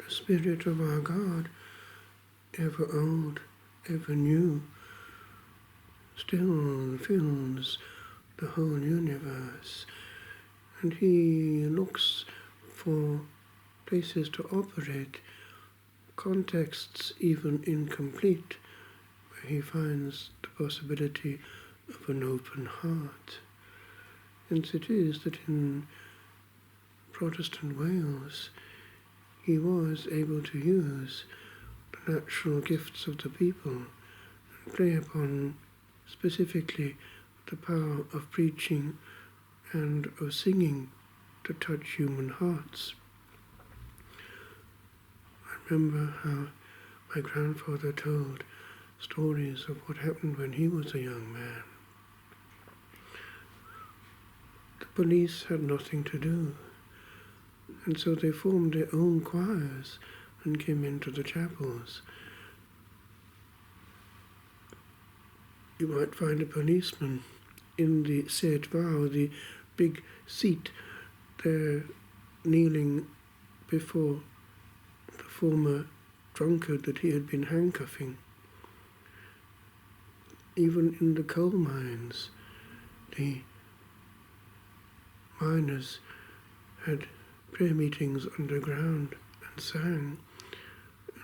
the Spirit of our God, ever old, ever new, still fills the whole universe, and he looks for places to operate, contexts even incomplete, where he finds the possibility of an open heart. Hence it is that in Protestant Wales he was able to use the natural gifts of the people and play upon specifically the power of preaching and of singing to touch human hearts. I remember how my grandfather told stories of what happened when he was a young man. The police had nothing to do, and so they formed their own choirs and came into the chapels. You might find a policeman in the Seat Vow, the big seat there, kneeling before the former drunkard that he had been handcuffing. Even in the coal mines, the miners had prayer meetings underground and sang,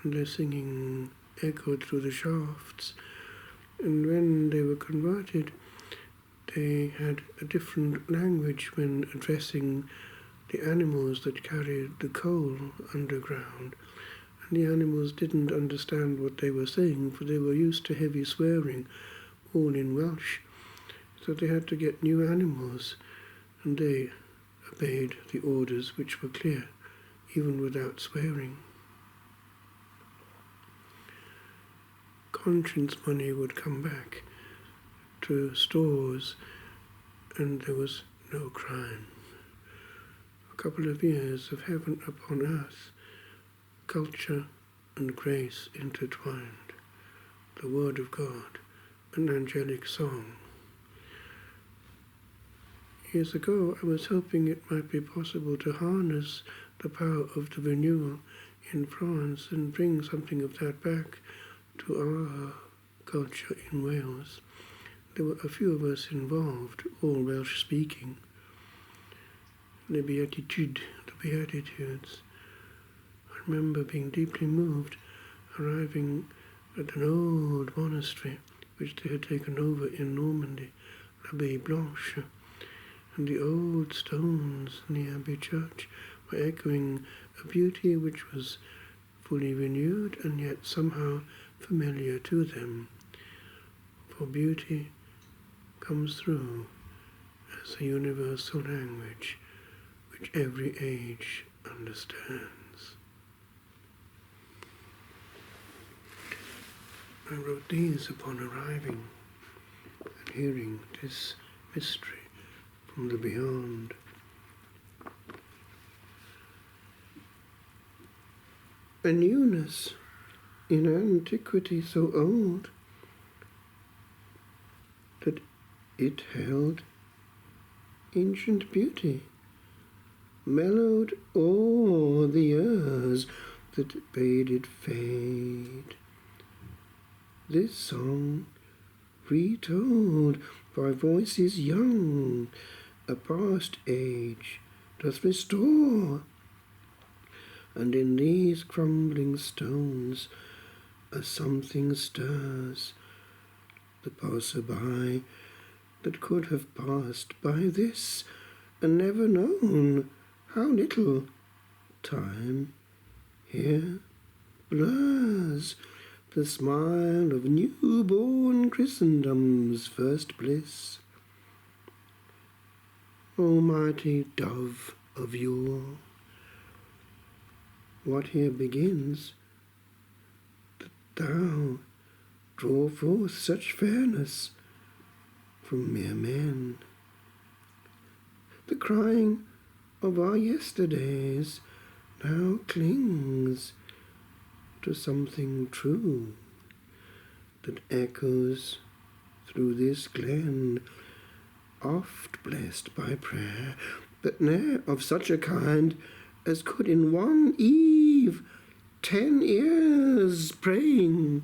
and their singing echoed through the shafts. And when they were converted, they had a different language when addressing the animals that carried the coal underground. And the animals didn't understand what they were saying, for they were used to heavy swearing, all in Welsh. So they had to get new animals, and they obeyed the orders, which were clear, even without swearing. Conscience money would come back to stores, and there was no crime. A couple of years of heaven upon earth, culture and grace intertwined, the Word of God, an angelic song. Years ago, I was hoping it might be possible to harness the power of the renewal in France and bring something of that back to our culture in Wales. There were a few of us involved, all Welsh-speaking. The Beatitudes, I remember being deeply moved, arriving at an old monastery which they had taken over in Normandy, l'Abbaye Blanche, and the old stones in the Abbey Church were echoing a beauty which was fully renewed and yet somehow familiar to them. For beauty comes through as a universal language which every age understands. I wrote these upon arriving and hearing this mystery from the beyond. A newness in antiquity so old that it held ancient beauty, mellowed o'er the years that bade it fade. This song, retold by voices young, a past age doth restore, and in these crumbling stones a something stirs the passer-by that could have passed by this and never known how little time here blurs the smile of newborn Christendom's first bliss. Almighty dove of yore, what here begins, that thou draw forth such fairness from mere men? The crying of our yesterdays now clings to something true that echoes through this glen, oft blessed by prayer, but ne'er of such a kind as could in one eve 10 years praying